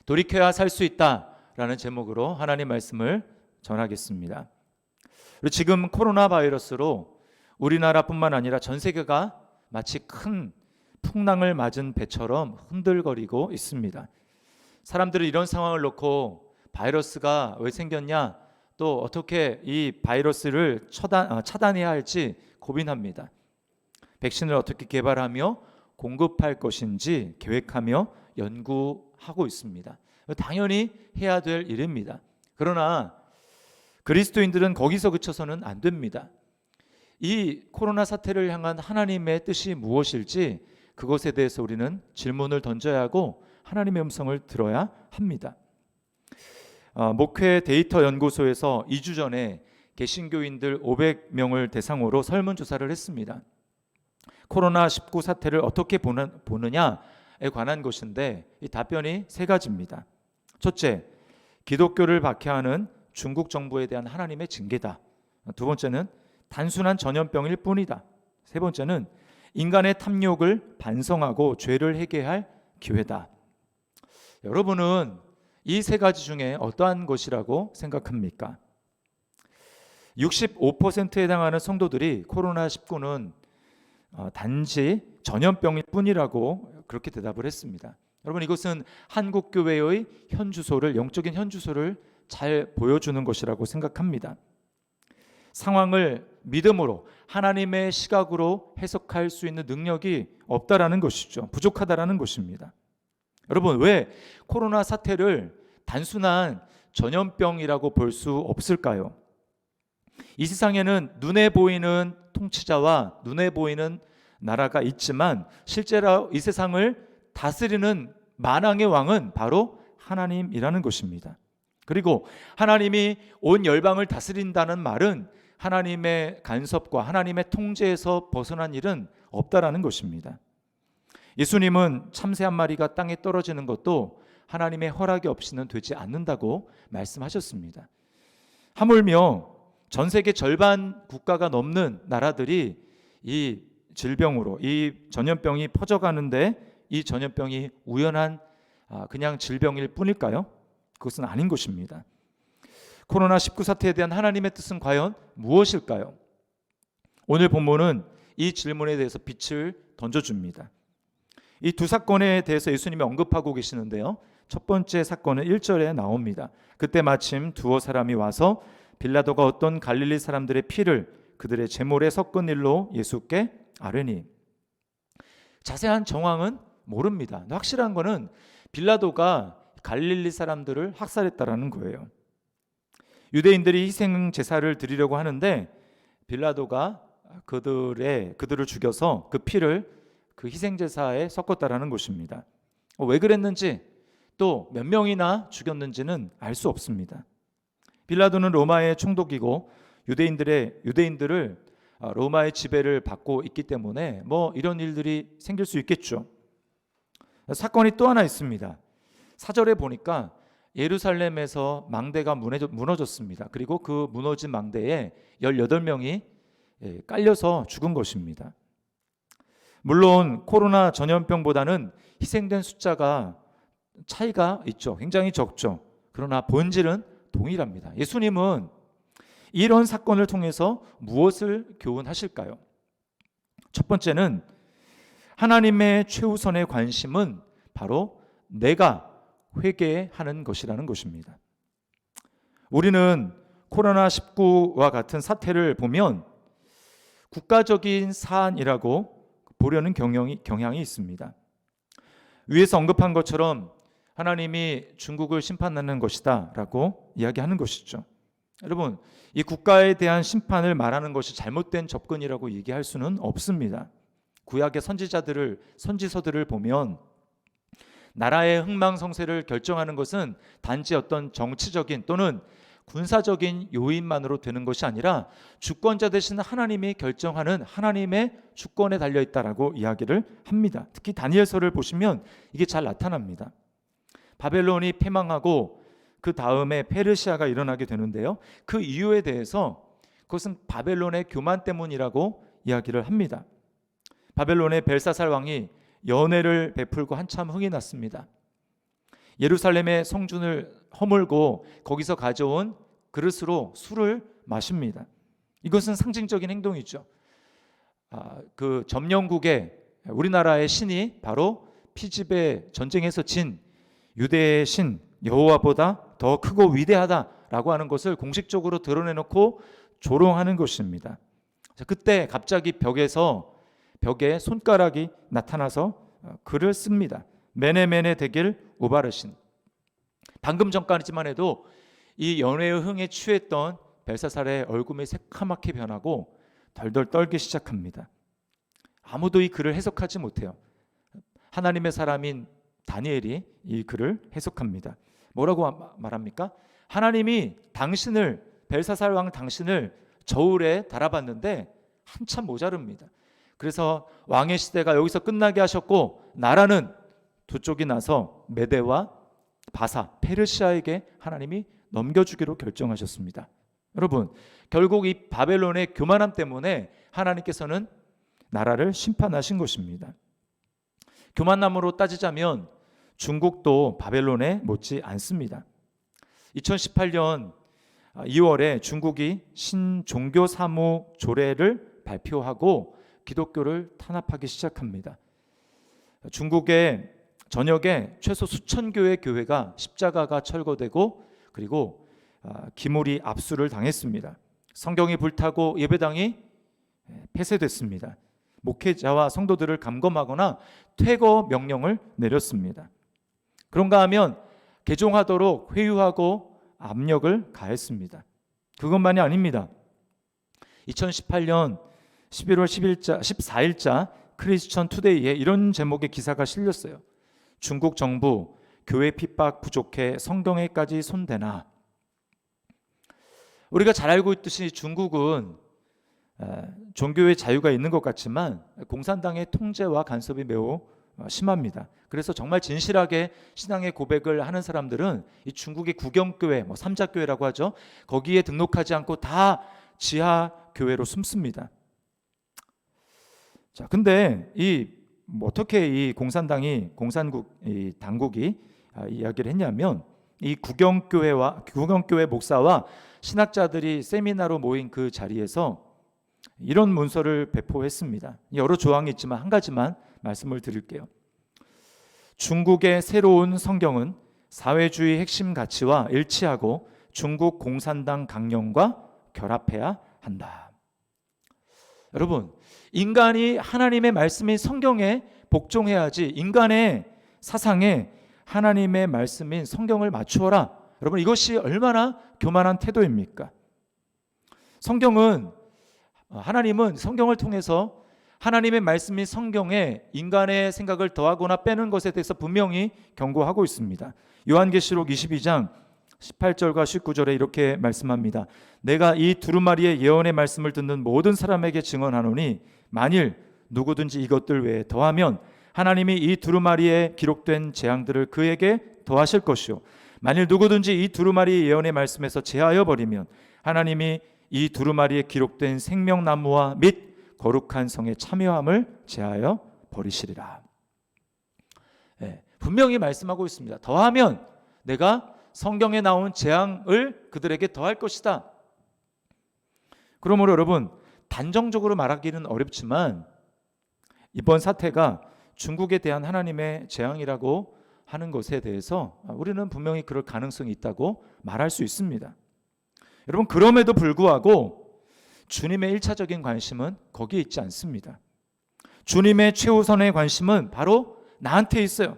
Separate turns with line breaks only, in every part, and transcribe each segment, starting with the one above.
돌이켜야 살 수 있다라는 제목으로 하나님 말씀을 전하겠습니다. 그리고 지금 코로나 바이러스로 우리나라뿐만 아니라 전 세계가 마치 큰 풍랑을 맞은 배처럼 흔들거리고 있습니다. 사람들은 이런 상황을 놓고 바이러스가 왜 생겼냐, 또 어떻게 이 바이러스를 차단해야 할지 고민합니다. 백신을 어떻게 개발하며 공급할 것인지 계획하며 연구하고 있습니다. 당연히 해야 될 일입니다. 그러나 그리스도인들은 거기서 그쳐서는 안 됩니다. 이 코로나 사태를 향한 하나님의 뜻이 무엇일지 그것에 대해서 우리는 질문을 던져야 하고 하나님의 음성을 들어야 합니다. 목회 데이터 연구소에서 2주 전에 개신교인들 500명을 대상으로 설문조사를 했습니다. 코로나19 사태를 어떻게 보느냐에 관한 것인데 이 답변이 세 가지입니다. 첫째, 기독교를 박해하는 중국 정부에 대한 하나님의 징계다. 두 번째는 단순한 전염병일 뿐이다. 세 번째는 인간의 탐욕을 반성하고 죄를 회개할 기회다. 여러분은 이 세 가지 중에 어떠한 것이라고 생각합니까? 65%에 해당하는 성도들이 코로나19는 단지 전염병일 뿐이라고 그렇게 대답을 했습니다. 여러분, 이것은 한국교회의 영적인 현주소를 잘 보여주는 것이라고 생각합니다. 상황을 믿음으로 하나님의 시각으로 해석할 수 있는 능력이 없다라는 것이죠. 부족하다라는 것입니다. 여러분, 왜 코로나 사태를 단순한 전염병이라로 볼 수 없을까요? 이 세상에는 눈에 보이는 통치자와 눈에 보이는 나라가 있지만 실제로 이 세상을 다스리는 만왕의 왕은 바로 하나님이라는 것입니다. 그리고 하나님이 온 열방을 다스린다는 말은 하나님의 간섭과 하나님의 통제에서 벗어난 일은 없다라는 것입니다. 예수님은 참새 한 마리가 땅에 떨어지는 것도 하나님의 허락이 없이는 되지 않는다고 말씀하셨습니다. 하물며 전 세계 절반 국가가 넘는 나라들이 이 질병으로, 이 전염병이 퍼져가는데 이 전염병이 우연한 그냥 질병일 뿐일까요? 그것은 아닌 것입니다. 코로나19 사태에 대한 하나님의 뜻은 과연 무엇일까요? 오늘 본문은 이 질문에 대해서 빛을 던져줍니다. 이 두 사건에 대해서 예수님이 언급하고 계시는데요. 첫 번째 사건은 1절에 나옵니다. 그때 마침 두어 사람이 와서 빌라도가 어떤 갈릴리 사람들의 피를 그들의 제물에 섞은 일로 예수께 아뢰니. 자세한 정황은 모릅니다. 확실한 거는 빌라도가 갈릴리 사람들을 학살했다라는 거예요. 유대인들이 희생 제사를 드리려고 하는데 빌라도가 그들을 죽여서 그 피를 그 희생 제사에 섞었다라는 것입니다. 왜 그랬는지 또 몇 명이나 죽였는지는 알 수 없습니다. 빌라도는 로마의 총독이고 유대인들을 로마의 지배를 받고 있기 때문에 이런 일들이 생길 수 있겠죠. 사건이 또 하나 있습니다. 4절에 보니까 예루살렘에서 망대가 무너졌습니다. 그리고 그 무너진 망대에 18명이 깔려서 죽은 것입니다. 물론 코로나 전염병보다는 희생된 숫자가 차이가 있죠. 굉장히 적죠. 그러나 본질은 동일합니다. 예수님은 이런 사건을 통해서 무엇을 교훈하실까요? 첫 번째는 하나님의 최우선의 관심은 바로 내가 회개하는 것이라는 것입니다. 우리는 코로나19와 같은 사태를 보면 국가적인 사안이라고 보려는 경향이 있습니다. 위에서 언급한 것처럼 하나님이 중국을 심판하는 것이다 라고 이야기하는 것이죠. 여러분, 이 국가에 대한 심판을 말하는 것이 잘못된 접근이라고 얘기할 수는 없습니다. 구약의 선지서들을 보면 나라의 흥망성쇠를 결정하는 것은 단지 어떤 정치적인 또는 군사적인 요인만으로 되는 것이 아니라 주권자 되신 하나님이 결정하는 하나님의 주권에 달려있다라고 이야기를 합니다. 특히 다니엘서를 보시면 이게 잘 나타납니다. 바벨론이 패망하고 그 다음에 페르시아가 일어나게 되는데요. 그 이유에 대해서 그것은 바벨론의 교만 때문이라고 이야기를 합니다. 바벨론의 벨사살 왕이 연회를 베풀고 한참 흥이 났습니다. 예루살렘의 성전을 허물고 거기서 가져온 그릇으로 술을 마십니다. 이것은 상징적인 행동이죠. 그 점령국의 우리나라의 신이 바로 피집의 전쟁에서 진 유대의 신 여호와보다 더 크고 위대하다라고 하는 것을 공식적으로 드러내놓고 조롱하는 것입니다. 그때 갑자기 벽에 손가락이 나타나서 글을 씁니다. 메네메네 데길 우바르신. 방금 전까지만 해도 이 연회의 흥에 취했던 벨사살의 얼굴이 새카맣게 변하고 덜덜 떨기 시작합니다. 아무도 이 글을 해석하지 못해요. 하나님의 사람인 다니엘이 이 글을 해석합니다. 뭐라고 말합니까? 하나님이 벨사살 왕 당신을 저울에 달아봤는데 한참 모자릅니다. 그래서 왕의 시대가 여기서 끝나게 하셨고 나라는 두 쪽이 나서 메대와 바사, 페르시아에게 하나님이 넘겨주기로 결정하셨습니다. 여러분, 결국 이 바벨론의 교만함 때문에 하나님께서는 나라를 심판하신 것입니다. 교만함으로 따지자면 중국도 바벨론에 못지 않습니다. 2018년 2월에 중국이 신종교 사무 조례를 발표하고 기독교를 탄압하기 시작합니다. 중국의 전역에 최소 수천 교의 교회가 십자가가 철거되고 그리고 기물이 압수를 당했습니다. 성경이 불타고 예배당이 폐쇄됐습니다. 목회자와 성도들을 감금하거나 퇴거 명령을 내렸습니다. 그런가 하면 개종하도록 회유하고 압력을 가했습니다. 그것만이 아닙니다. 2018년 11월 14일자 크리스천 투데이에 이런 제목의 기사가 실렸어요. 중국 정부 교회 핍박 부족해 성경에까지 손대나. 우리가 잘 알고 있듯이 중국은 종교의 자유가 있는 것 같지만 공산당의 통제와 간섭이 매우 심합니다. 그래서 정말 진실하게 신앙의 고백을 하는 사람들은 이 중국의 국영교회, 삼자교회라고 하죠. 거기에 등록하지 않고 다 지하 교회로 숨습니다. 자, 근데 어떻게 이 공산국 이 당국이 이야기를 했냐면 이 국영교회 목사와 신학자들이 세미나로 모인 그 자리에서 이런 문서를 배포했습니다. 여러 조항이 있지만 한 가지만 말씀을 드릴게요. 중국의 새로운 성경은 사회주의 핵심 가치와 일치하고 중국 공산당 강령과 결합해야 한다. 여러분, 인간이 하나님의 말씀인 성경에 복종해야지 인간의 사상에 하나님의 말씀인 성경을 맞추어라. 여러분, 이것이 얼마나 교만한 태도입니까? 하나님은 성경을 통해서 하나님의 말씀인 성경에 인간의 생각을 더하거나 빼는 것에 대해서 분명히 경고하고 있습니다. 요한계시록 22장 18절과 19절에 이렇게 말씀합니다. 내가 이 두루마리의 예언의 말씀을 듣는 모든 사람에게 증언하노니 만일 누구든지 이것들 외에 더하면 하나님이 이 두루마리에 기록된 재앙들을 그에게 더하실 것이요 만일 누구든지 이 두루마리의 예언의 말씀에서 제하여 버리면 하나님이 이 두루마리에 기록된 생명나무와 및 거룩한 성의 참여함을 제하여 버리시리라. 분명히 말씀하고 있습니다. 더하면 내가 성경에 나온 재앙을 그들에게 더할 것이다. 그러므로 여러분, 단정적으로 말하기는 어렵지만 이번 사태가 중국에 대한 하나님의 재앙이라고 하는 것에 대해서 우리는 분명히 그럴 가능성이 있다고 말할 수 있습니다. 여러분, 그럼에도 불구하고 주님의 1차적인 관심은 거기에 있지 않습니다. 주님의 최우선의 관심은 바로 나한테 있어요.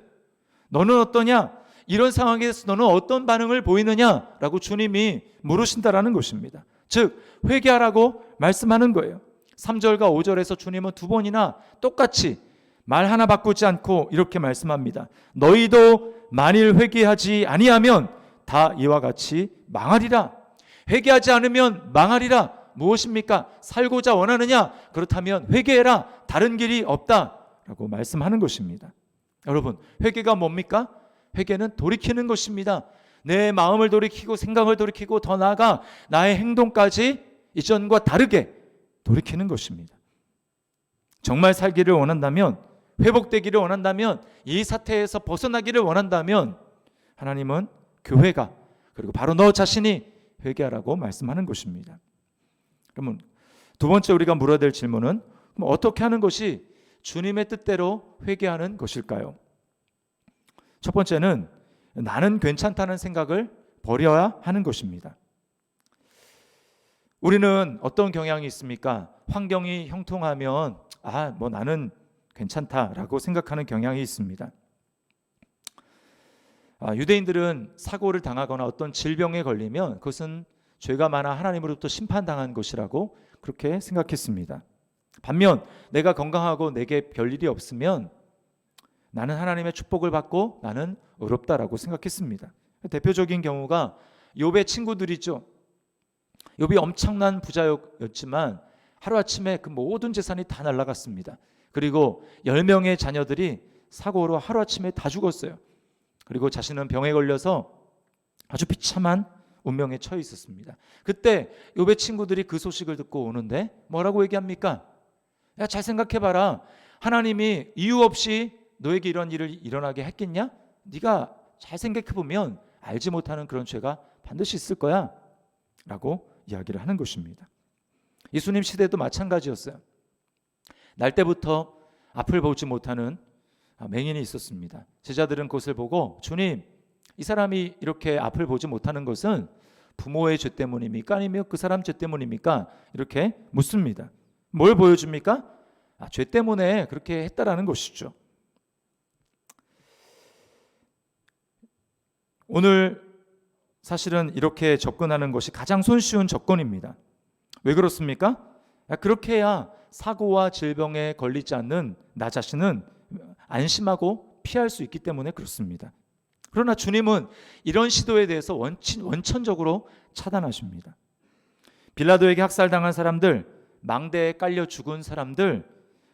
너는 어떠냐? 이런 상황에서 너는 어떤 반응을 보이느냐라고 주님이 물으신다라는 것입니다. 즉 회개하라고 말씀하는 거예요. 3절과 5절에서 주님은 두 번이나 똑같이 말 하나 바꾸지 않고 이렇게 말씀합니다. 너희도 만일 회개하지 아니하면 다 이와 같이 망하리라. 회개하지 않으면 망하리라. 무엇입니까? 살고자 원하느냐? 그렇다면 회개해라. 다른 길이 없다라고 말씀하는 것입니다. 여러분, 회개가 뭡니까? 회개는 돌이키는 것입니다. 내 마음을 돌이키고 생각을 돌이키고 더 나아가 나의 행동까지 이전과 다르게 돌이키는 것입니다. 정말 살기를 원한다면, 회복되기를 원한다면, 이 사태에서 벗어나기를 원한다면 하나님은 교회가, 그리고 바로 너 자신이 회개하라고 말씀하는 것입니다. 그러면 두 번째 우리가 물어야 될 질문은, 그럼 어떻게 하는 것이 주님의 뜻대로 회개하는 것일까요? 첫 번째는 나는 괜찮다는 생각을 버려야 하는 것입니다. 우리는 어떤 경향이 있습니까? 환경이 형통하면 뭐 나는 괜찮다라고 생각하는 경향이 있습니다. 유대인들은 사고를 당하거나 어떤 질병에 걸리면 그것은 죄가 많아 하나님으로부터 심판당한 것이라고 그렇게 생각했습니다. 반면 내가 건강하고 내게 별일이 없으면 나는 하나님의 축복을 받고 나는 의롭다라고 생각했습니다. 대표적인 경우가 욥의 친구들이죠. 욥이 엄청난 부자였지만 하루아침에 그 모든 재산이 다 날아갔습니다. 그리고 10명의 자녀들이 사고로 하루아침에 다 죽었어요. 그리고 자신은 병에 걸려서 아주 비참한 운명에 처해 있었습니다. 그때 욥의 친구들이 그 소식을 듣고 오는데 뭐라고 얘기합니까? 야, 잘 생각해봐라. 하나님이 이유 없이 너에게 이런 일을 일어나게 했겠냐? 네가 잘 생각해보면 알지 못하는 그런 죄가 반드시 있을 거야 라고 이야기를 하는 것입니다. 예수님 시대도 마찬가지였어요. 날 때부터 앞을 보지 못하는 맹인이 있었습니다. 제자들은 그것을 보고 주님, 이 사람이 이렇게 앞을 보지 못하는 것은 부모의 죄 때문입니까? 아니면 그 사람 죄 때문입니까? 이렇게 묻습니다. 뭘 보여줍니까? 죄 때문에 그렇게 했다라는 것이죠. 오늘 사실은 이렇게 접근하는 것이 가장 손쉬운 접근입니다. 왜 그렇습니까? 그렇게 해야 사고와 질병에 걸리지 않는 나 자신은 안심하고 피할 수 있기 때문에 그렇습니다. 그러나 주님은 이런 시도에 대해서 원천적으로 차단하십니다. 빌라도에게 학살당한 사람들, 망대에 깔려 죽은 사람들,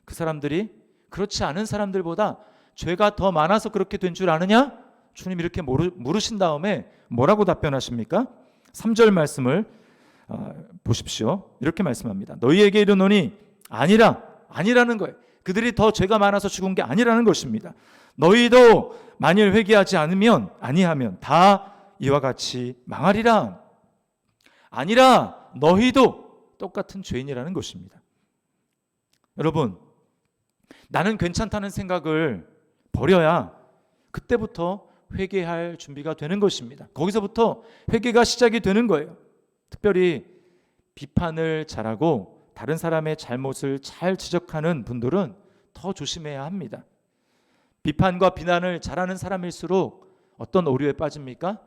그 사람들이 그렇지 않은 사람들보다 죄가 더 많아서 그렇게 된 줄 아느냐? 주님 이렇게 물으신 다음에 뭐라고 답변하십니까? 3절 말씀을 보십시오. 이렇게 말씀합니다. 너희에게 이르노니 아니라는 거예요. 그들이 더 죄가 많아서 죽은 게 아니라는 것입니다. 너희도 만일 회개하지 아니하면 다 이와 같이 망하리라. 아니라 너희도 똑같은 죄인이라는 것입니다. 여러분, 나는 괜찮다는 생각을 버려야 그때부터 회개할 준비가 되는 것입니다. 거기서부터 회개가 시작이 되는 거예요. 특별히 비판을 잘하고 다른 사람의 잘못을 잘 지적하는 분들은 더 조심해야 합니다. 비판과 비난을 잘하는 사람일수록 어떤 오류에 빠집니까?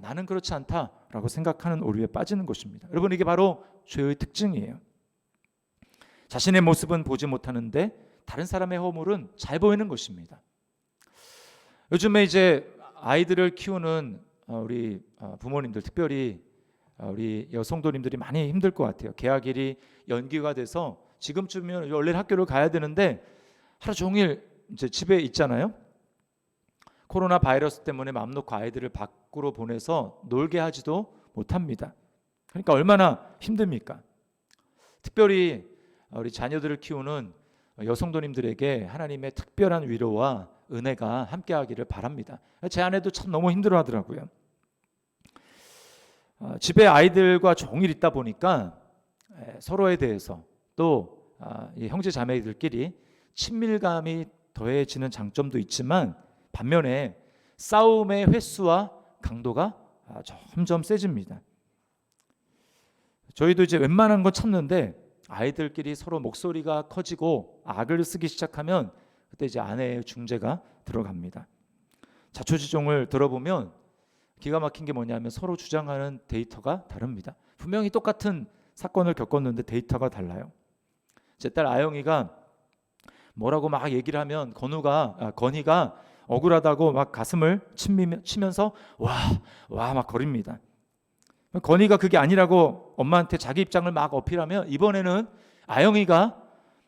나는 그렇지 않다라고 생각하는 오류에 빠지는 것입니다. 여러분, 이게 바로 죄의 특징이에요. 자신의 모습은 보지 못하는데 다른 사람의 허물은 잘 보이는 것입니다. 요즘에 이제 아이들을 키우는 우리 부모님들, 특별히 우리 여성도님들이 많이 힘들 것 같아요. 개학일이 연기가 돼서 지금쯤이면 원래 학교를 가야 되는데 하루 종일 이제 집에 있잖아요. 코로나 바이러스 때문에 맘 놓고 아이들을 밖으로 보내서 놀게 하지도 못합니다. 그러니까 얼마나 힘듭니까? 특별히 우리 자녀들을 키우는 여성도님들에게 하나님의 특별한 위로와 은혜가 함께하기를 바랍니다. 제 아내도 참 너무 힘들어하더라고요. 집에 아이들과 종일 있다 보니까 서로에 대해서 또 형제 자매들끼리 친밀감이 더해지는 장점도 있지만 반면에 싸움의 횟수와 강도가 점점 세집니다. 저희도 이제 웬만한 건 참는데 아이들끼리 서로 목소리가 커지고 악을 쓰기 시작하면 그때 이제 아내의 중재가 들어갑니다. 자초지종을 들어보면 기가 막힌 게 뭐냐면 서로 주장하는 데이터가 다릅니다. 분명히 똑같은 사건을 겪었는데 데이터가 달라요. 제 딸 아영이가 뭐라고 막 얘기를 하면 건희가 억울하다고 막 가슴을 치면서 와 막 거립니다. 건희가 그게 아니라고 엄마한테 자기 입장을 막 어필하면 이번에는 아영이가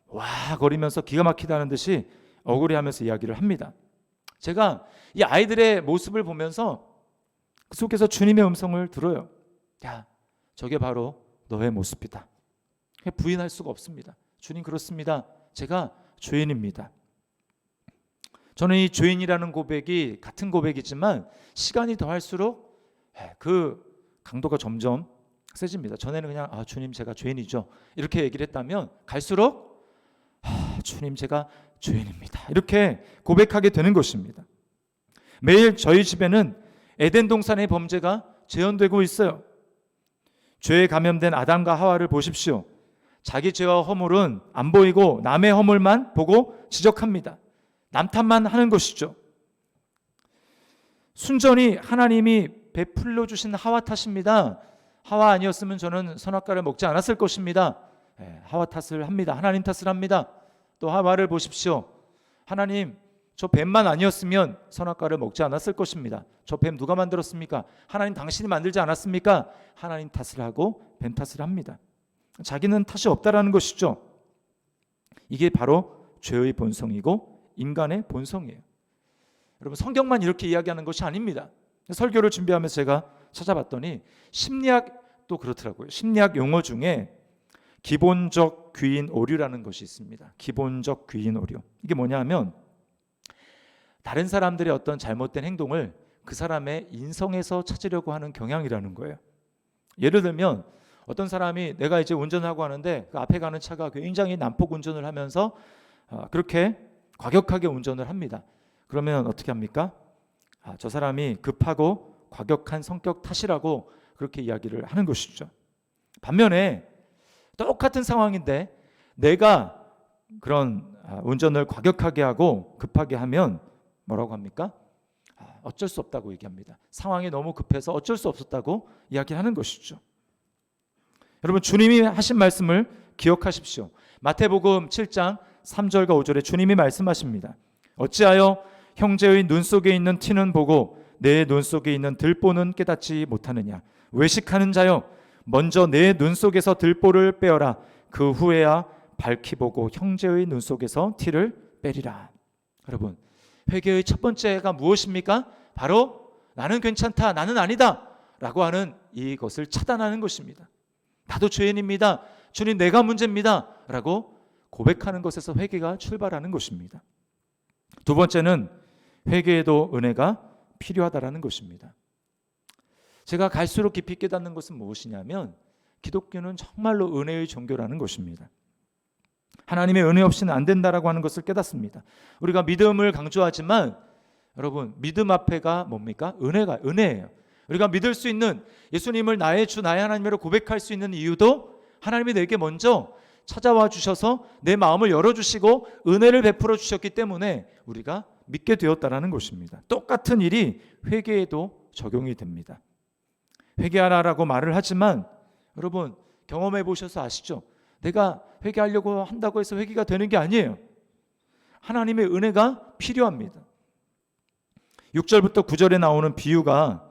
와 거리면서 기가 막히다는 듯이 억울해하면서 이야기를 합니다. 제가 이 아이들의 모습을 보면서 그 속에서 주님의 음성을 들어요. 야, 저게 바로 너의 모습이다. 부인할 수가 없습니다. 주님 그렇습니다. 제가 죄인입니다. 저는 이 죄인이라는 고백이 같은 고백이지만 시간이 더할수록 그 강도가 점점 세집니다. 전에는 그냥 주님 제가 죄인이죠 이렇게 얘기를 했다면 갈수록 주님 제가 죄인입니다 이렇게 고백하게 되는 것입니다. 매일 저희 집에는 에덴 동산의 범죄가 재현되고 있어요. 죄에 감염된 아담과 하와를 보십시오. 자기 죄와 허물은 안 보이고 남의 허물만 보고 지적합니다. 남 탓만 하는 것이죠. 순전히 하나님이 베풀려 주신 하와 탓입니다. 하와 아니었으면 저는 선악과를 먹지 않았을 것입니다. 하와 탓을 합니다. 하나님 탓을 합니다. 또 하와를 보십시오. 하나님 저 뱀만 아니었으면 선악과를 먹지 않았을 것입니다. 저 뱀 누가 만들었습니까? 하나님 당신이 만들지 않았습니까? 하나님 탓을 하고 뱀 탓을 합니다. 자기는 탓이 없다라는 것이죠. 이게 바로 죄의 본성이고 인간의 본성이에요. 여러분 성경만 이렇게 이야기하는 것이 아닙니다. 설교를 준비하면서 제가 찾아봤더니 심리학도 그렇더라고요. 심리학 용어 중에 기본적 귀인 오류라는 것이 있습니다. 기본적 귀인 오류. 이게 뭐냐 하면 다른 사람들의 어떤 잘못된 행동을 그 사람의 인성에서 찾으려고 하는 경향이라는 거예요. 예를 들면 어떤 사람이 내가 이제 운전하고 하는데 그 앞에 가는 차가 굉장히 난폭 운전을 하면서 그렇게 과격하게 운전을 합니다. 그러면 어떻게 합니까? 저 사람이 급하고 과격한 성격 탓이라고 그렇게 이야기를 하는 것이죠. 반면에 똑같은 상황인데 내가 그런 운전을 과격하게 하고 급하게 하면 뭐라고 합니까? 어쩔 수 없다고 얘기합니다. 상황이 너무 급해서 어쩔 수 없었다고 이야기하는 것이죠. 여러분 주님이 하신 말씀을 기억하십시오. 마태복음 7장 3절과 5절에 주님이 말씀하십니다. 어찌하여 형제의 눈 속에 있는 티는 보고 내 눈 속에 있는 들보는 깨닫지 못하느냐. 외식하는 자여 먼저 내 눈 속에서 들보를 빼어라. 그 후에야 밝히 보고 형제의 눈 속에서 티를 빼리라. 여러분 회개의 첫 번째가 무엇입니까? 바로 나는 괜찮다, 나는 아니다 라고 하는 이것을 차단하는 것입니다. 나도 죄인입니다. 주님 내가 문제입니다 라고 고백하는 것에서 회개가 출발하는 것입니다. 두 번째는 회개에도 은혜가 필요하다라는 것입니다. 제가 갈수록 깊이 깨닫는 것은 무엇이냐면 기독교는 정말로 은혜의 종교라는 것입니다. 하나님의 은혜 없이는 안 된다라고 하는 것을 깨닫습니다. 우리가 믿음을 강조하지만 여러분 믿음 앞에가 뭡니까? 은혜예요. 우리가 믿을 수 있는 예수님을 나의 주 나의 하나님으로 고백할 수 있는 이유도 하나님이 내게 먼저 찾아와 주셔서 내 마음을 열어주시고 은혜를 베풀어 주셨기 때문에 우리가 믿게 되었다라는 것입니다. 똑같은 일이 회개에도 적용이 됩니다. 회개하라라고 말을 하지만 여러분 경험해 보셔서 아시죠? 내가 회개하려고 한다고 해서 회개가 되는 게 아니에요. 하나님의 은혜가 필요합니다. 6절부터 9절에 나오는 비유가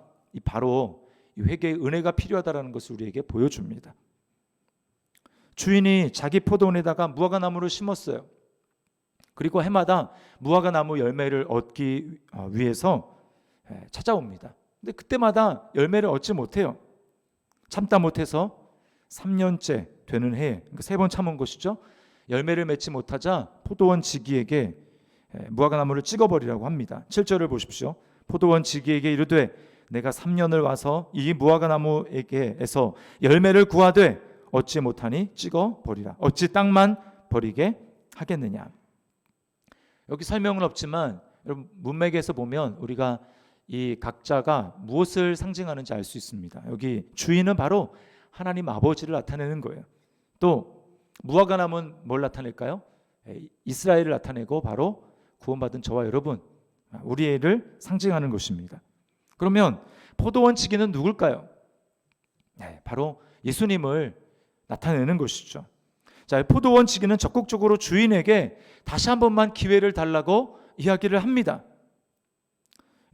바로 이 회개의 은혜가 필요하다는 것을 우리에게 보여줍니다. 주인이 자기 포도원에다가 무화과나무를 심었어요. 그리고 해마다 무화과나무 열매를 얻기 위해서 찾아옵니다. 근데 그때마다 열매를 얻지 못해요. 참다 못해서 3년째 되는 해에, 그러니까 3번 참은 것이죠. 열매를 맺지 못하자 포도원 지기에게 무화과나무를 찍어버리라고 합니다. 7절을 보십시오. 포도원 지기에게 이르되 내가 3년을 와서 이 무화과나무에게에서 열매를 구하되 얻지 못하니 찍어버리라. 어찌 땅만 버리게 하겠느냐. 여기 설명은 없지만 여러분 문맥에서 보면 우리가 이 각자가 무엇을 상징하는지 알 수 있습니다. 여기 주인은 바로 하나님 아버지를 나타내는 거예요. 또 무화과나무는 뭘 나타낼까요? 이스라엘을 나타내고 바로 구원받은 저와 여러분, 우리를 상징하는 것입니다. 그러면 포도원 지기는 누굴까요? 바로 예수님을 나타내는 것이죠. 자, 포도원 지기는 적극적으로 주인에게 다시 한 번만 기회를 달라고 이야기를 합니다.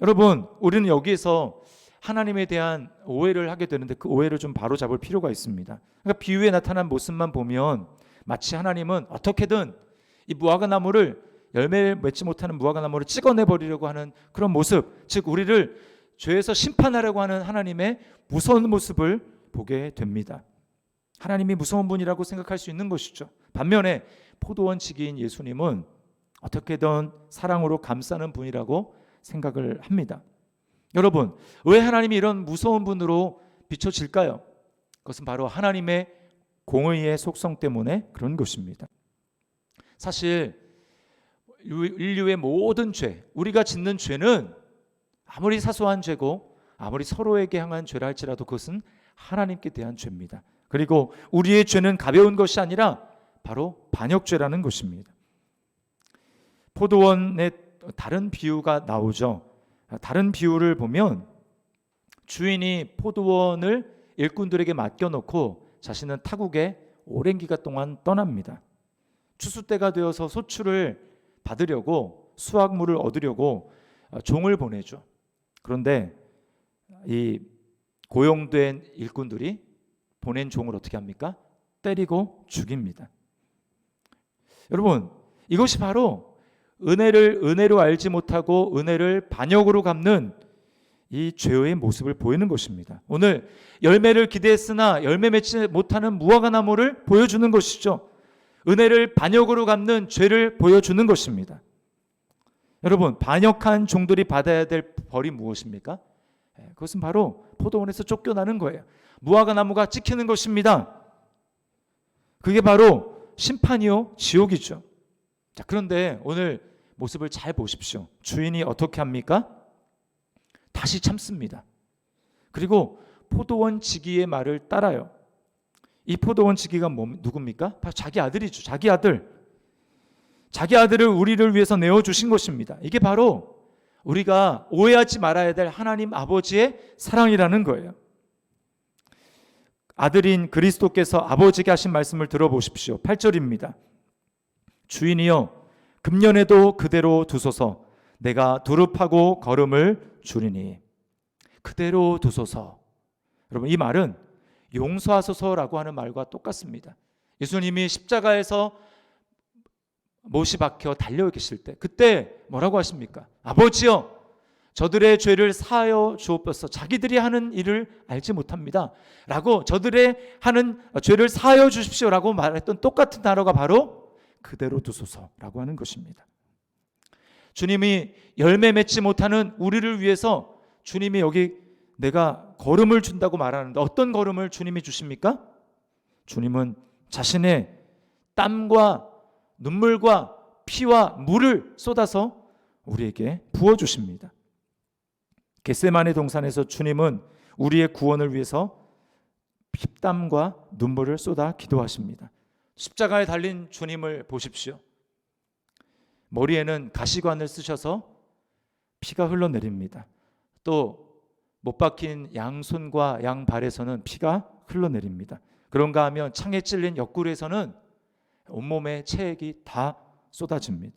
여러분, 우리는 여기에서 하나님에 대한 오해를 하게 되는데 그 오해를 좀 바로잡을 필요가 있습니다. 그러니까 비유에 나타난 모습만 보면 마치 하나님은 어떻게든 이 무화과나무를 열매를 맺지 못하는 무화과나무를 찍어내버리려고 하는 그런 모습, 즉 우리를 죄에서 심판하려고 하는 하나님의 무서운 모습을 보게 됩니다. 하나님이 무서운 분이라고 생각할 수 있는 것이죠. 반면에 포도원 지기인 예수님은 어떻게든 사랑으로 감싸는 분이라고 생각을 합니다. 여러분, 왜 하나님이 이런 무서운 분으로 비춰질까요? 그것은 바로 하나님의 공의의 속성 때문에 그런 것입니다. 사실 인류의 모든 죄, 우리가 짓는 죄는 아무리 사소한 죄고 아무리 서로에게 향한 죄라 할지라도 그것은 하나님께 대한 죄입니다. 그리고 우리의 죄는 가벼운 것이 아니라 바로 반역죄라는 것입니다. 포도원에 다른 비유가 나오죠. 다른 비유를 보면 주인이 포도원을 일꾼들에게 맡겨놓고 자신은 타국에 오랜 기간 동안 떠납니다. 추수 때가 되어서 소출을 받으려고 수확물을 얻으려고 종을 보내죠. 그런데 이 고용된 일꾼들이 보낸 종을 어떻게 합니까? 때리고 죽입니다. 여러분, 이것이 바로 은혜를 은혜로 알지 못하고 은혜를 반역으로 갚는 이 죄의 모습을 보이는 것입니다. 오늘 열매를 기대했으나 열매 맺지 못하는 무화과 나무를 보여주는 것이죠. 은혜를 반역으로 갚는 죄를 보여주는 것입니다. 여러분, 반역한 종들이 받아야 될 벌이 무엇입니까? 그것은 바로 포도원에서 쫓겨나는 거예요. 무화과 나무가 찍히는 것입니다. 그게 바로 심판이요 지옥이죠. 자, 그런데 오늘 모습을 잘 보십시오. 주인이 어떻게 합니까? 다시 참습니다. 그리고 포도원 지기의 말을 따라요. 이 포도원 지기가 누굽니까? 바로 자기 아들이죠. 자기 아들. 자기 아들을 우리를 위해서 내어주신 것입니다. 이게 바로 우리가 오해하지 말아야 될 하나님 아버지의 사랑이라는 거예요. 아들인 그리스도께서 아버지께 하신 말씀을 들어보십시오. 8절입니다. 주인이여 금년에도 그대로 두소서. 내가 두릅하고 걸음을 주리니. 그대로 두소서. 여러분, 이 말은 용서하소서라고 하는 말과 똑같습니다. 예수님이 십자가에서 못이 박혀 달려 계실 때 그때 뭐라고 하십니까? 아버지여 저들의 죄를 사하여 주옵소서. 자기들이 하는 일을 알지 못합니다 라고, 저들의 하는 죄를 사하여 주십시오 라고 말했던 똑같은 단어가 바로 그대로 두소서라고 하는 것입니다. 주님이 열매 맺지 못하는 우리를 위해서 주님이 여기 내가 걸음을 준다고 말하는데 어떤 걸음을 주님이 주십니까? 주님은 자신의 땀과 눈물과 피와 물을 쏟아서 우리에게 부어주십니다. 겟세마네 동산에서 주님은 우리의 구원을 위해서 피땀과 눈물을 쏟아 기도하십니다. 십자가에 달린 주님을 보십시오. 머리에는 가시관을 쓰셔서 피가 흘러내립니다. 또 못 박힌 양손과 양발에서는 피가 흘러내립니다. 그런가 하면 창에 찔린 옆구리에서는 온몸에 체액이 다 쏟아집니다.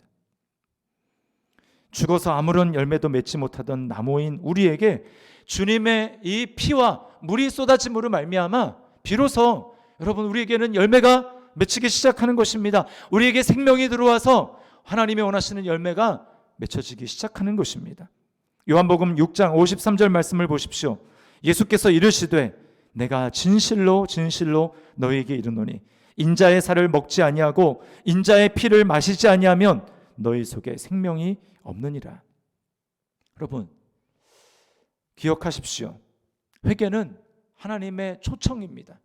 죽어서 아무런 열매도 맺지 못하던 나무인 우리에게 주님의 이 피와 물이 쏟아짐으로 말미암아 비로소 여러분 우리에게는 열매가 맺히기 시작하는 것입니다. 우리에게 생명이 들어와서 하나님이 원하시는 열매가 맺혀지기 시작하는 것입니다. 요한복음 6장 53절 말씀을 보십시오. 예수께서 이르시되 내가 진실로 진실로 너희에게 이르노니 인자의 살을 먹지 아니하고 인자의 피를 마시지 아니하면 너희 속에 생명이 없느니라. 여러분 기억하십시오. 회개는 하나님의 초청입니다.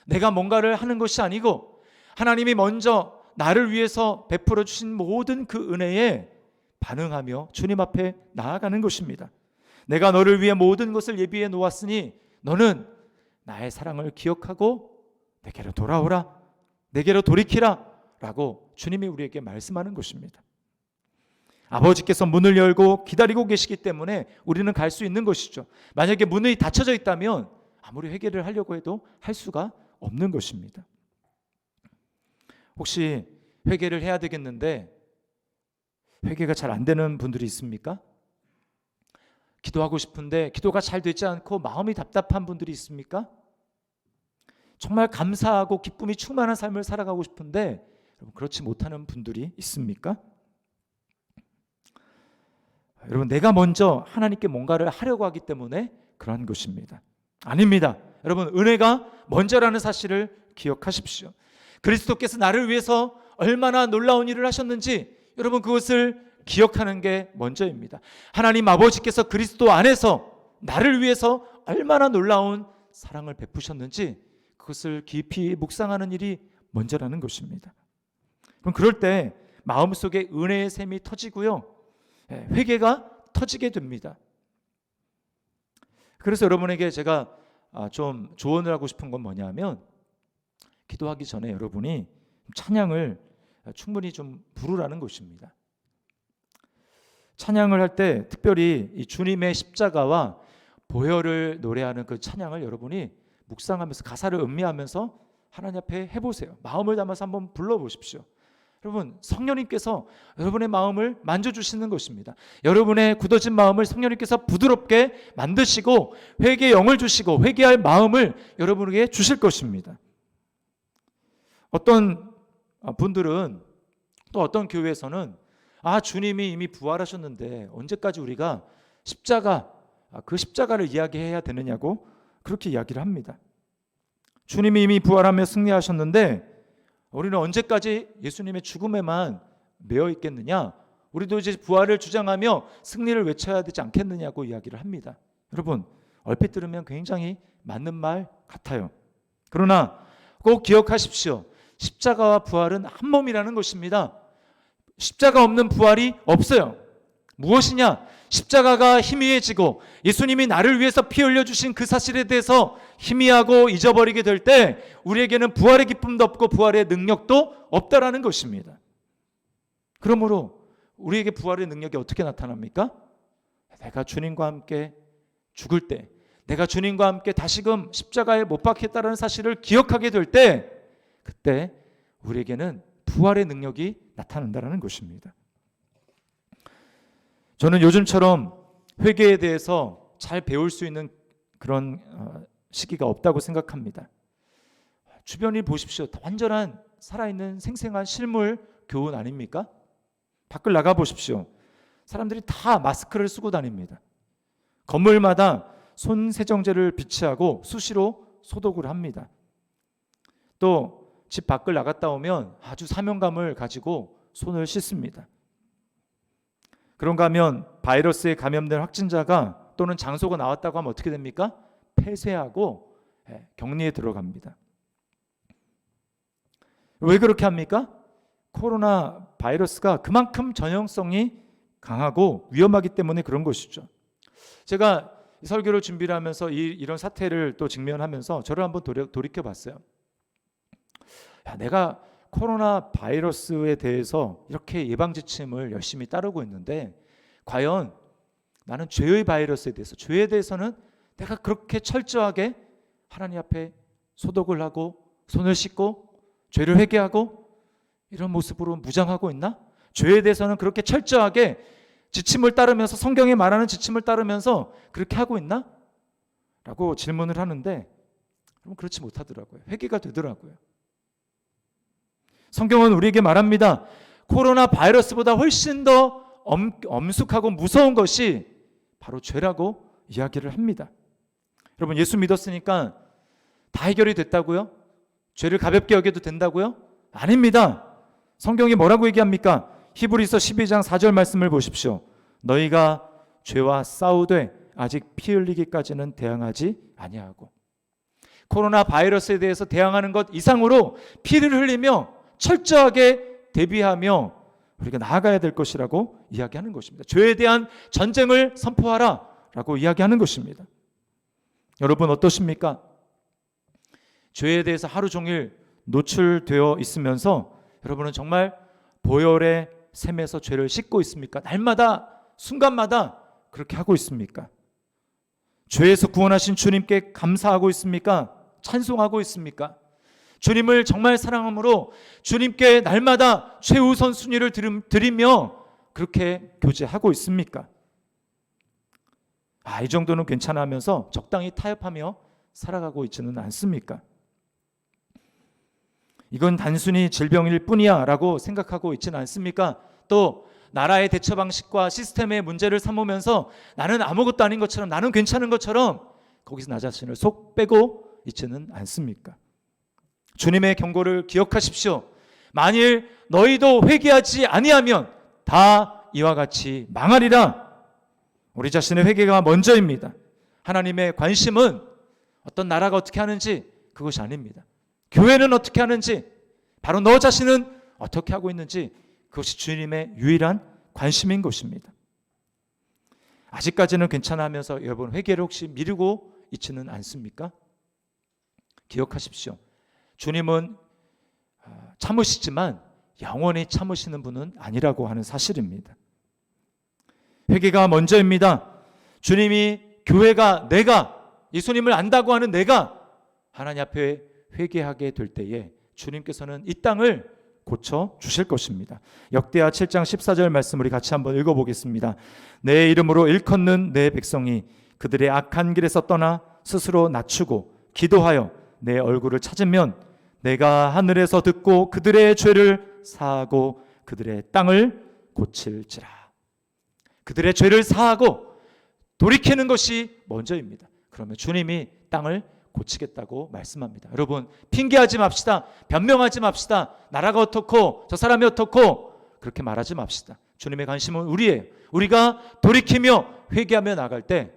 내가 뭔가를 하는 것이 아니고 하나님이 먼저 나를 위해서 베풀어 주신 모든 그 은혜에 반응하며 주님 앞에 나아가는 것입니다. 내가 너를 위해 모든 것을 예비해 놓았으니 너는 나의 사랑을 기억하고 내게로 돌아오라, 내게로 돌이키라 라고 주님이 우리에게 말씀하는 것입니다. 아버지께서 문을 열고 기다리고 계시기 때문에 우리는 갈 수 있는 것이죠. 만약에 문이 닫혀져 있다면 아무리 회개를 하려고 해도 할 수가 없는 것입니다. 혹시 회개를 해야 되겠는데 회개가 잘 안 되는 분들이 있습니까? 기도하고 싶은데 기도가 잘 되지 않고 마음이 답답한 분들이 있습니까? 정말 감사하고 기쁨이 충만한 삶을 살아가고 싶은데 그렇지 못하는 분들이 있습니까? 여러분 내가 먼저 하나님께 뭔가를 하려고 하기 때문에 그러한 것입니다. 아닙니다. 여러분 은혜가 먼저라는 사실을 기억하십시오. 그리스도께서 나를 위해서 얼마나 놀라운 일을 하셨는지 여러분 그것을 기억하는 게 먼저입니다. 하나님 아버지께서 그리스도 안에서 나를 위해서 얼마나 놀라운 사랑을 베푸셨는지 그것을 깊이 묵상하는 일이 먼저라는 것입니다. 그럼 그럴 때 마음속에 은혜의 샘이 터지고요, 회개가 터지게 됩니다. 그래서 여러분에게 제가 좀 조언을 하고 싶은 건 뭐냐면, 기도하기 전에 여러분이 찬양을 충분히 좀 부르라는 것입니다. 찬양을 할 때 특별히 이 주님의 십자가와 보혈을 노래하는 그 찬양을 여러분이 묵상하면서 가사를 음미하면서 하나님 앞에 해보세요. 마음을 담아서 한번 불러보십시오. 여러분, 성령님께서 여러분의 마음을 만져주시는 것입니다. 여러분의 굳어진 마음을 성령님께서 부드럽게 만드시고 회개의 영을 주시고 회개할 마음을 여러분에게 주실 것입니다. 어떤 분들은, 또 어떤 교회에서는 주님이 이미 부활하셨는데 언제까지 우리가 그 십자가를 이야기해야 되느냐고 그렇게 이야기를 합니다. 주님이 이미 부활하며 승리하셨는데 우리는 언제까지 예수님의 죽음에만 매여 있겠느냐? 우리도 이제 부활을 주장하며 승리를 외쳐야 되지 않겠느냐고 이야기를 합니다. 여러분, 얼핏 들으면 굉장히 맞는 말 같아요. 그러나 꼭 기억하십시오. 십자가와 부활은 한 몸이라는 것입니다. 십자가 없는 부활이 없어요. 무엇이냐? 십자가가 희미해지고 예수님이 나를 위해서 피 흘려주신 그 사실에 대해서 희미하고 잊어버리게 될 때 우리에게는 부활의 기쁨도 없고 부활의 능력도 없다라는 것입니다. 그러므로 우리에게 부활의 능력이 어떻게 나타납니까? 내가 주님과 함께 죽을 때, 내가 주님과 함께 다시금 십자가에 못 박혔다는 사실을 기억하게 될 때, 그때 우리에게는 부활의 능력이 나타난다는 것입니다. 저는 요즘처럼 회개에 대해서 잘 배울 수 있는 그런 시기가 없다고 생각합니다. 주변을 보십시오. 완전한 살아있는 생생한 실물 교훈 아닙니까? 밖을 나가 보십시오. 사람들이 다 마스크를 쓰고 다닙니다. 건물마다 손 세정제를 비치하고 수시로 소독을 합니다. 또 집 밖을 나갔다 오면 아주 사명감을 가지고 손을 씻습니다. 그런가 하면 바이러스에 감염된 확진자가 또는 장소가 나왔다고 하면 어떻게 됩니까? 폐쇄하고 격리에 들어갑니다. 왜 그렇게 합니까? 코로나 바이러스가 그만큼 전염성이 강하고 위험하기 때문에 그런 것이죠. 제가 설교를 준비를 하면서 이런 사태를 또 직면하면서 저를 한번 돌이켜 봤어요. 내가 코로나 바이러스에 대해서 이렇게 예방지침을 열심히 따르고 있는데 과연 나는 죄의 바이러스에 대해서, 죄에 대해서는 내가 그렇게 철저하게 하나님 앞에 소독을 하고 손을 씻고 죄를 회개하고 이런 모습으로 무장하고 있나? 죄에 대해서는 그렇게 철저하게 지침을 따르면서, 성경에 말하는 지침을 따르면서 그렇게 하고 있나? 라고 질문을 하는데 그럼 그렇지 못하더라고요. 회개가 되더라고요. 성경은 우리에게 말합니다. 코로나 바이러스보다 훨씬 더 엄숙하고 무서운 것이 바로 죄라고 이야기를 합니다. 여러분, 예수 믿었으니까 다 해결이 됐다고요? 죄를 가볍게 여겨도 된다고요? 아닙니다. 성경이 뭐라고 얘기합니까? 히브리서 12장 4절 말씀을 보십시오. 너희가 죄와 싸우되 아직 피 흘리기까지는 대항하지 아니하고. 코로나 바이러스에 대해서 대항하는 것 이상으로 피를 흘리며 철저하게 대비하며 우리가 나아가야 될 것이라고 이야기하는 것입니다. 죄에 대한 전쟁을 선포하라 라고 이야기하는 것입니다. 여러분 어떠십니까? 죄에 대해서 하루 종일 노출되어 있으면서 여러분은 정말 보혈의 샘에서 죄를 씻고 있습니까? 날마다 순간마다 그렇게 하고 있습니까? 죄에서 구원하신 주님께 감사하고 있습니까? 찬송하고 있습니까? 주님을 정말 사랑함으로 주님께 날마다 최우선 순위를 드리며 그렇게 교제하고 있습니까? 이 정도는 괜찮아 하면서 적당히 타협하며 살아가고 있지는 않습니까? 이건 단순히 질병일 뿐이야 라고 생각하고 있지는 않습니까? 또 나라의 대처 방식과 시스템의 문제를 삼으면서 나는 아무것도 아닌 것처럼, 나는 괜찮은 것처럼 거기서 나 자신을 속 빼고 있지는 않습니까? 주님의 경고를 기억하십시오. 만일 너희도 회개하지 아니하면 다 이와 같이 망하리라. 우리 자신의 회개가 먼저입니다. 하나님의 관심은 어떤 나라가 어떻게 하는지 그것이 아닙니다. 교회는 어떻게 하는지, 바로 너 자신은 어떻게 하고 있는지, 그것이 주님의 유일한 관심인 것입니다. 아직까지는 괜찮아 하면서 여러분 회개를 혹시 미루고 있지는 않습니까? 기억하십시오. 주님은 참으시지만 영원히 참으시는 분은 아니라고 하는 사실입니다. 회개가 먼저입니다. 주님이, 교회가, 내가, 예수님을 안다고 하는 내가 하나님 앞에 회개하게 될 때에 주님께서는 이 땅을 고쳐 주실 것입니다. 역대하 7장 14절 말씀 우리 같이 한번 읽어보겠습니다. 내 이름으로 일컫는 내 백성이 그들의 악한 길에서 떠나 스스로 낮추고 기도하여 내 얼굴을 찾으면 내가 하늘에서 듣고 그들의 죄를 사하고 그들의 땅을 고칠지라. 그들의 죄를 사하고 돌이키는 것이 먼저입니다. 그러면 주님이 땅을 고치겠다고 말씀합니다. 여러분, 핑계하지 맙시다. 변명하지 맙시다. 나라가 어떻고 저 사람이 어떻고 그렇게 말하지 맙시다. 주님의 관심은 우리예요. 우리가 돌이키며 회개하며 나갈 때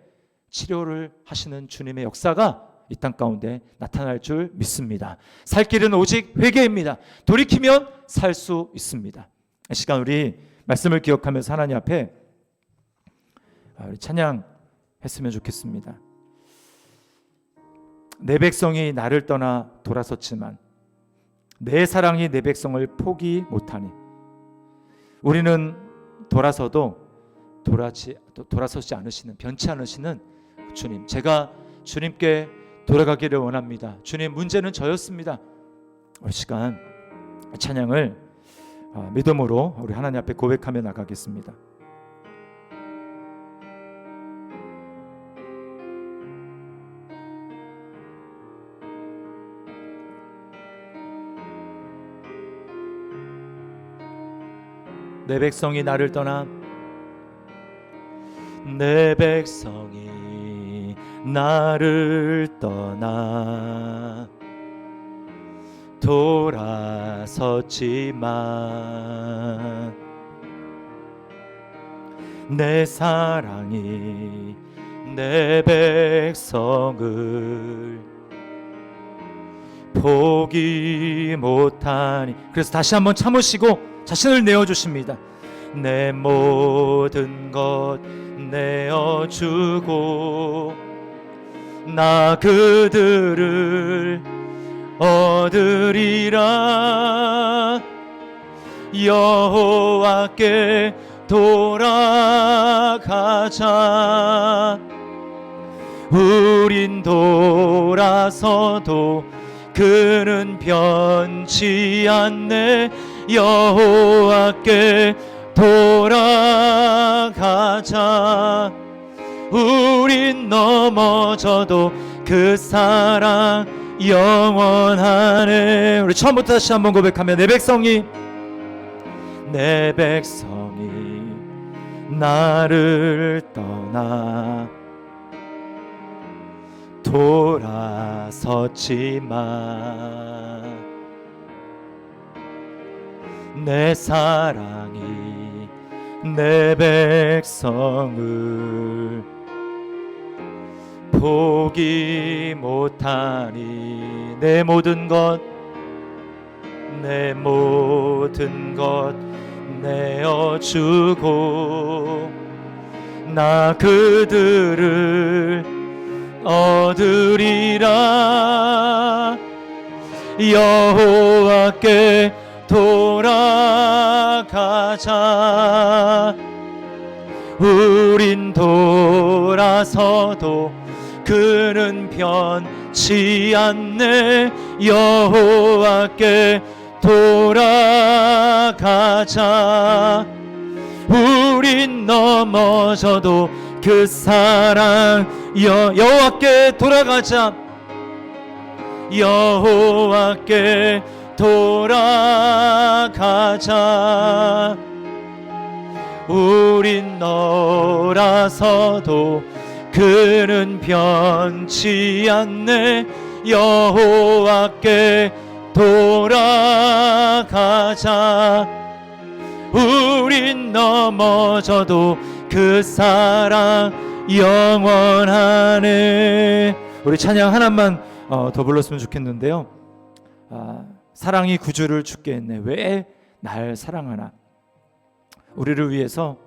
치료를 하시는 주님의 역사가 이 땅 가운데 나타날 줄 믿습니다. 살 길은 오직 회개입니다. 돌이키면 살 수 있습니다. 이 시간 우리 말씀을 기억하면서 하나님 앞에 우리 찬양했으면 좋겠습니다. 내 백성이 나를 떠나 돌아섰지만 내 사랑이 내 백성을 포기 못하니. 우리는 돌아서도 돌아서지 않으시는, 변치 않으시는 주님, 제가 주님께 돌아가기를 원합니다. 주님, 문제는 저였습니다. 이 시간 찬양을 믿음으로 우리 하나님 앞에 고백하며 나가겠습니다. 내 백성이 나를 떠나, 내 백성이 나를 떠나 돌아섰지만 내 사랑이 내 백성을 포기 못하니. 그래서 다시 한번 참으시고 자신을 내어주십니다. 내 모든 것 내어주고 나 그들을 얻으리라. 여호와께 돌아가자. 우린 돌아서도 그는 변치 않네. 여호와께 돌아가자. 우린 넘어져도 그 사랑 영원하네. 우리 처음부터 다시 한번 고백하며 내 백성이 나를 떠나 돌아섰지만 내 사랑이 내 백성을 포기 못하니. 내 모든 것 내어주고 나 그들을 얻으리라. 여호와께 돌아가자. 우린 돌아서도 그는 변치 않네. 여호와께 돌아가자. 우린 넘어져도 그 사랑 여호와께 돌아가자. 여호와께 돌아가자. 우린 돌아서도 그는 변치 않네. 여호와께 돌아가자. 우린 넘어져도 그 사랑 영원하네. 우리 찬양 하나만 더 불렀으면 좋겠는데요. 사랑이 구주를 죽게 했네. 왜 날 사랑하나. 우리를 위해서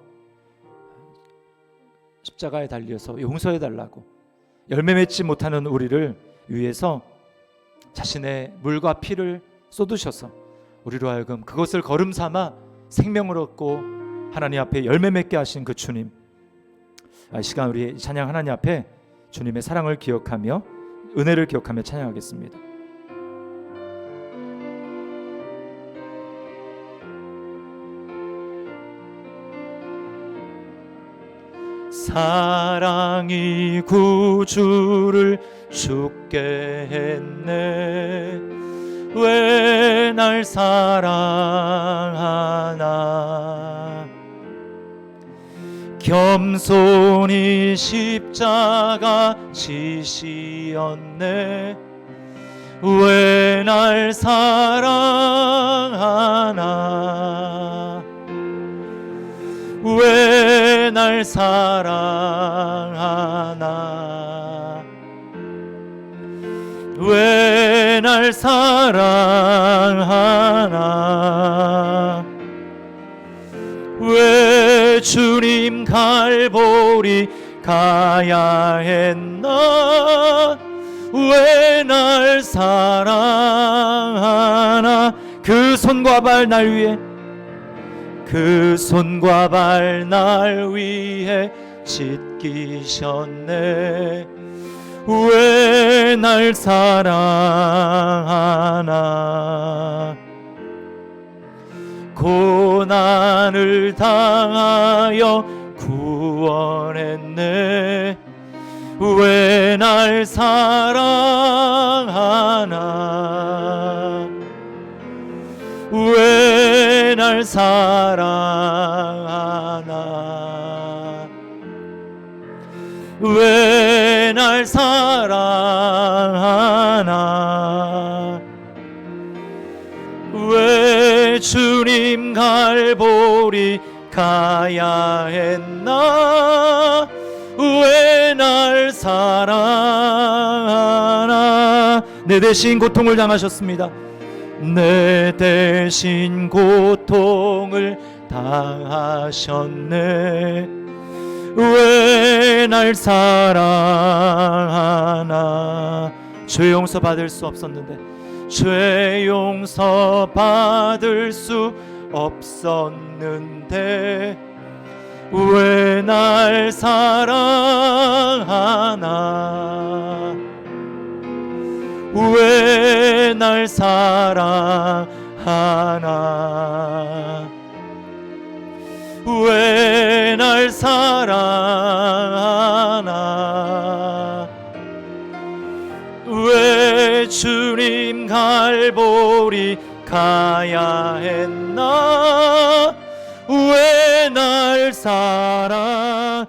십자가에 달려서 용서해 달라고, 열매 맺지 못하는 우리를 위해서 자신의 물과 피를 쏟으셔서 우리로 하여금 그것을 걸음 삼아 생명을 얻고 하나님 앞에 열매 맺게 하신 그 주님, 이 시간 우리 찬양 하나님 앞에 주님의 사랑을 기억하며 은혜를 기억하며 찬양하겠습니다. 사랑이 구주를 죽게 했네. 왜 날 사랑하나. 겸손히 십자가 지시었네. 왜 날 사랑하나. 왜 날 사랑하나. 왜 날 사랑하나. 왜 주님 갈보리 가야 했나. 왜 날 사랑하나. 그 손과 발 날 위해, 그 손과 발 날 위해 찢기셨네. 왜 날 사랑하나. 고난을 당하여 구원했네. 왜 날 사랑하나. 왜 날 사랑하나. 왜 날 사랑하나. 왜 주님 갈보리 가야 했나. 왜 날 사랑하나. 내 대신 고통을 당하셨습니다. 내 대신 고통을 당하셨네. 왜 날 사랑하나. 죄 용서 받을 수 없었는데, 죄 용서 받을 수 없었는데 왜 날 사랑하나. 왜 날 사랑하나. 왜 날 사랑하나. 왜 주님 갈보리 가야 했나. 왜 날 사랑하나.